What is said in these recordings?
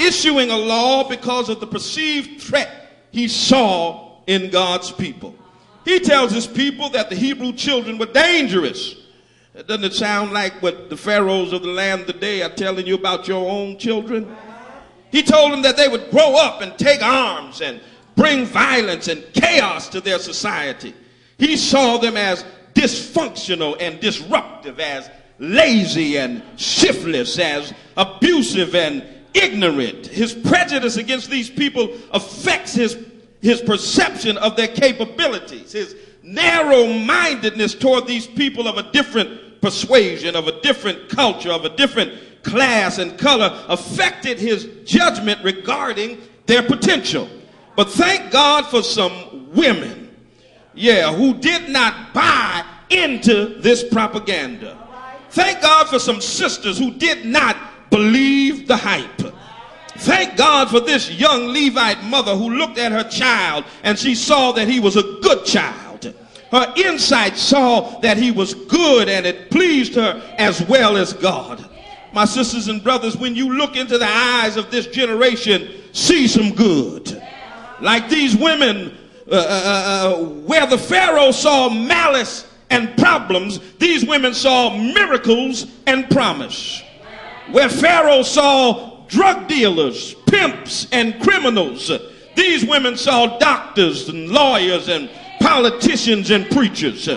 issuing a law because of the perceived threat he saw in God's people. He tells his people that the Hebrew children were dangerous. Doesn't it sound like what the pharaohs of the land today are telling you about your own children? He told them that they would grow up and take arms and bring violence and chaos to their society. He saw them as dysfunctional and disruptive, as lazy and shiftless, as abusive and ignorant. His prejudice against these people affects his perception of their capabilities. His narrow-mindedness toward these people of a different persuasion, of a different culture, of a different class and color affected his judgment regarding their potential. But thank God for some women, who did not buy into this propaganda. Thank God for some sisters who did not believe the hype. Thank God for this young Levite mother who looked at her child and she saw that he was a good child. Her insight saw that he was good and it pleased her as well as God. My sisters and brothers, when you look into the eyes of this generation, see some good. Like these women, where the pharaoh saw malice and problems, these women saw miracles and promise. Where pharaoh saw drug dealers, pimps, and criminals, these women saw doctors and lawyers and politicians and preachers.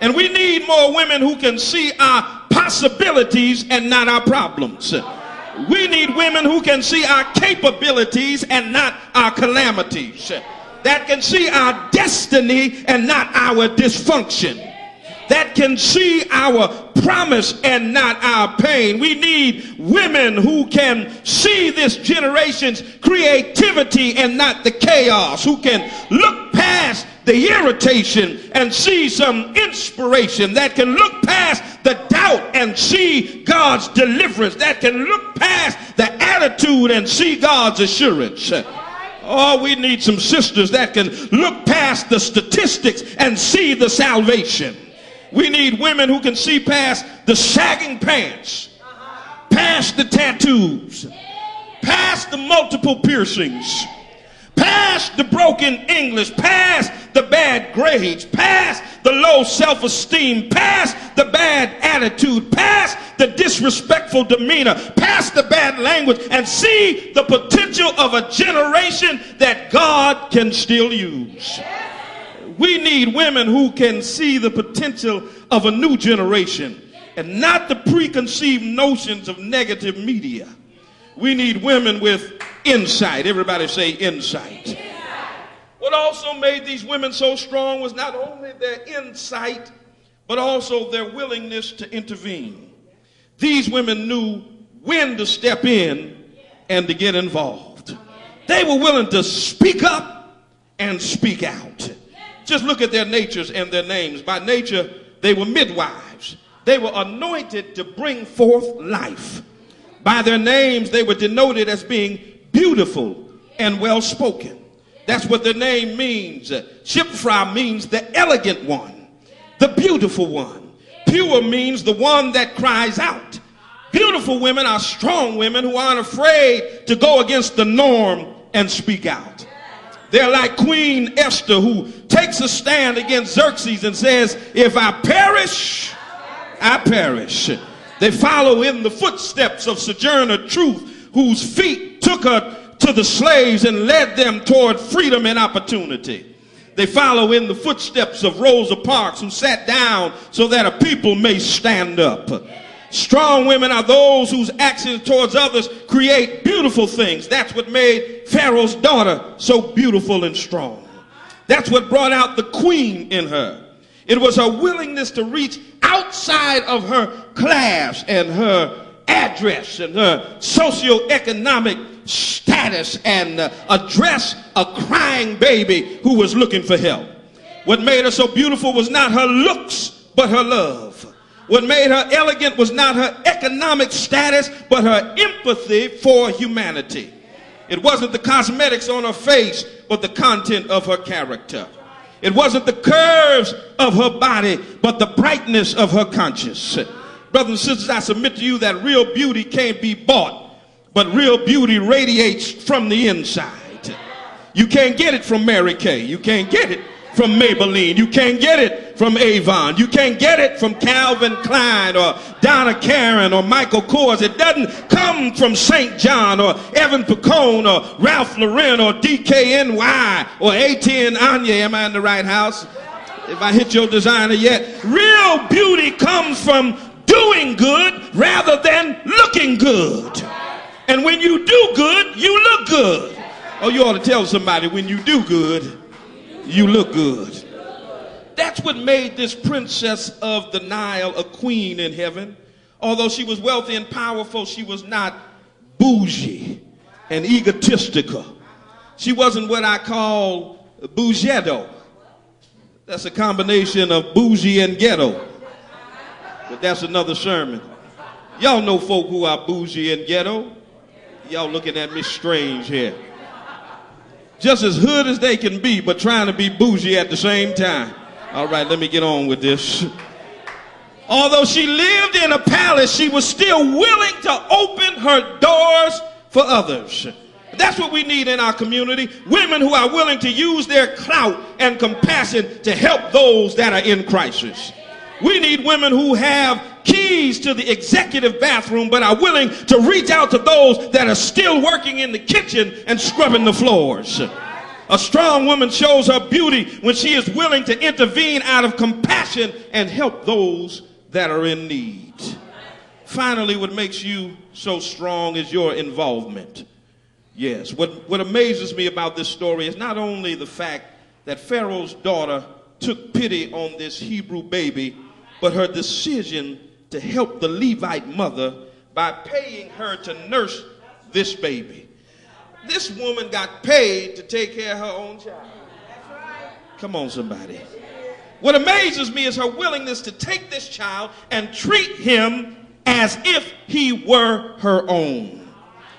And we need more women who can see our possibilities and not our problems. We need women who can see our capabilities and not our calamities. That can see our destiny and not our dysfunction. That can see our promise and not our pain. We need women who can see this generation's creativity and not the chaos, who can look past the irritation and see some inspiration, that can look past the doubt and see God's deliverance, that can look past the attitude and see God's assurance. Oh, we need some sisters that can look past the statistics and see the salvation. We need women who can see past the sagging pants, past the tattoos, past the multiple piercings, past the broken English, past the bad grades, past the low self-esteem, past the bad attitude, past the disrespectful demeanor, past the bad language, and see the potential of a generation that God can still use. We need women who can see the potential of a new generation and not the preconceived notions of negative media. We need women with insight. Everybody say insight. What also made these women so strong was not only their insight, but also their willingness to intervene. These women knew when to step in and to get involved. They were willing to speak up and speak out. Just look at their natures and their names. By nature, they were midwives. They were anointed to bring forth life. By their names, they were denoted as being beautiful and well-spoken. That's what their name means. Shiphrah means the elegant one, the beautiful one. Pure means the one that cries out. Beautiful women are strong women who aren't afraid to go against the norm and speak out. They're like Queen Esther, who takes a stand against Xerxes and says, if I perish, I perish. They follow in the footsteps of Sojourner Truth, whose feet took her to the slaves and led them toward freedom and opportunity. They follow in the footsteps of Rosa Parks, who sat down so that a people may stand up. Strong women are those whose actions towards others create beautiful things. That's what made Pharaoh's daughter so beautiful and strong. That's what brought out the queen in her. It was her willingness to reach outside of her class and her address and her socioeconomic status and address a crying baby who was looking for help. What made her so beautiful was not her looks, but her love. What made her elegant was not her economic status, but her empathy for humanity. It wasn't the cosmetics on her face, but the content of her character. It wasn't the curves of her body, but the brightness of her conscience. Brothers and sisters, I submit to you that real beauty can't be bought, but real beauty radiates from the inside. You can't get it from Mary Kay. You can't get it from Maybelline. You can't get it from Avon. You can't get it from Calvin Klein or Donna Karan or Michael Kors. It doesn't come from St. John or Evan Picone or Ralph Lauren or DKNY or AT&T Anya. Am I in the right house? If I hit your designer yet. Real beauty comes from doing good rather than looking good. And when you do good, you look good. Oh, you ought to tell somebody, when you do good, you look good. That's what made this princess of the Nile a queen in heaven. Although she was wealthy and powerful, she was not bougie and egotistical. She wasn't what I call bougetto. That's a combination of bougie and ghetto. But that's another sermon. Y'all know folk who are bougie and ghetto. Y'all looking at me strange here. Just as hood as they can be, but trying to be bougie at the same time. All right, let me get on with this. Although she lived in a palace, she was still willing to open her doors for others. That's what we need in our community. Women who are willing to use their clout and compassion to help those that are in crisis. We need women who have keys to the executive bathroom but are willing to reach out to those that are still working in the kitchen and scrubbing the floors. A strong woman shows her beauty when she is willing to intervene out of compassion and help those that are in need. Finally, what makes you so strong is your involvement. Yes, what amazes me about this story is not only the fact that Pharaoh's daughter took pity on this Hebrew baby, but her decision to help the Levite mother by paying her to nurse this baby. This woman got paid to take care of her own child. Come on, somebody. What amazes me is her willingness to take this child and treat him as if he were her own.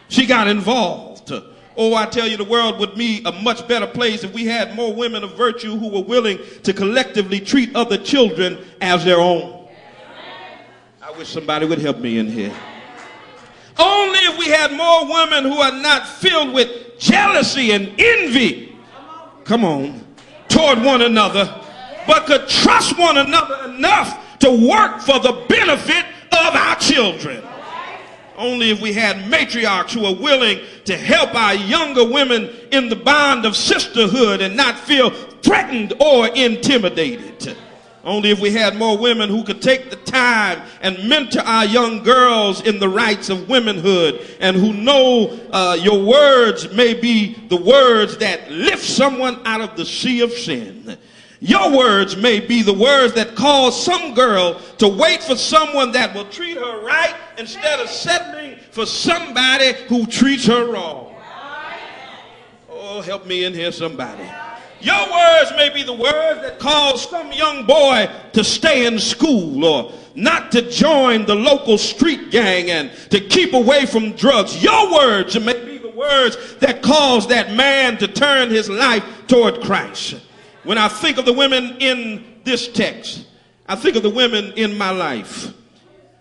She got involved. Oh, I tell you, the world would be a much better place if we had more women of virtue who were willing to collectively treat other children as their own. I wish somebody would help me in here. Only if we had more women who are not filled with jealousy and envy, come on, toward one another, but could trust one another enough to work for the benefit of our children. Only if we had matriarchs who are willing to help our younger women in the bond of sisterhood and not feel threatened or intimidated. Only if we had more women who could take the time and mentor our young girls in the rights of womanhood and who know your words may be the words that lift someone out of the sea of sin. Your words may be the words that cause some girl to wait for someone that will treat her right instead of settling for somebody who treats her wrong. Oh, help me in here, somebody. Your words may be the words that cause some young boy to stay in school or not to join the local street gang and to keep away from drugs. Your words may be the words that cause that man to turn his life toward Christ. When I think of the women in this text, I think of the women in my life.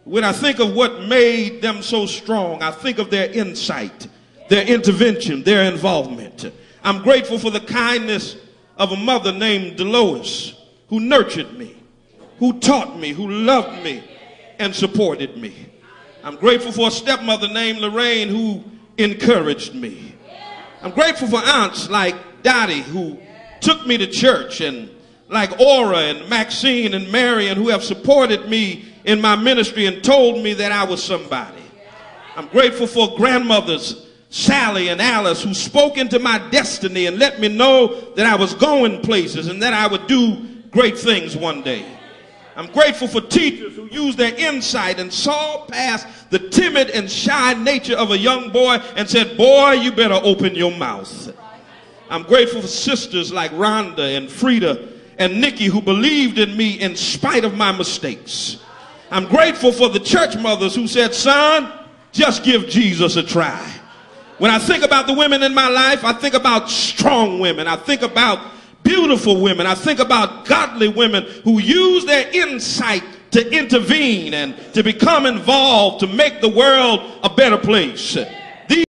When I think of what made them so strong, I think of their insight, their intervention, their involvement. I'm grateful for the kindness of a mother named Dolores who nurtured me, who taught me, who loved me, and supported me. I'm grateful for a stepmother named Lorraine who encouraged me. I'm grateful for aunts like Dottie who took me to church, and like Aura and Maxine and Marion who have supported me in my ministry and told me that I was somebody. I'm grateful for grandmothers Sally and Alice who spoke into my destiny and let me know that I was going places and that I would do great things one day. I'm grateful for teachers who used their insight and saw past the timid and shy nature of a young boy and said, boy, you better open your mouth. I'm grateful for sisters like Rhonda and Frida and Nikki who believed in me in spite of my mistakes. I'm grateful for the church mothers who said, son, just give Jesus a try. When I think about the women in my life, I think about strong women. I think about beautiful women. I think about godly women who use their insight to intervene and to become involved to make the world a better place.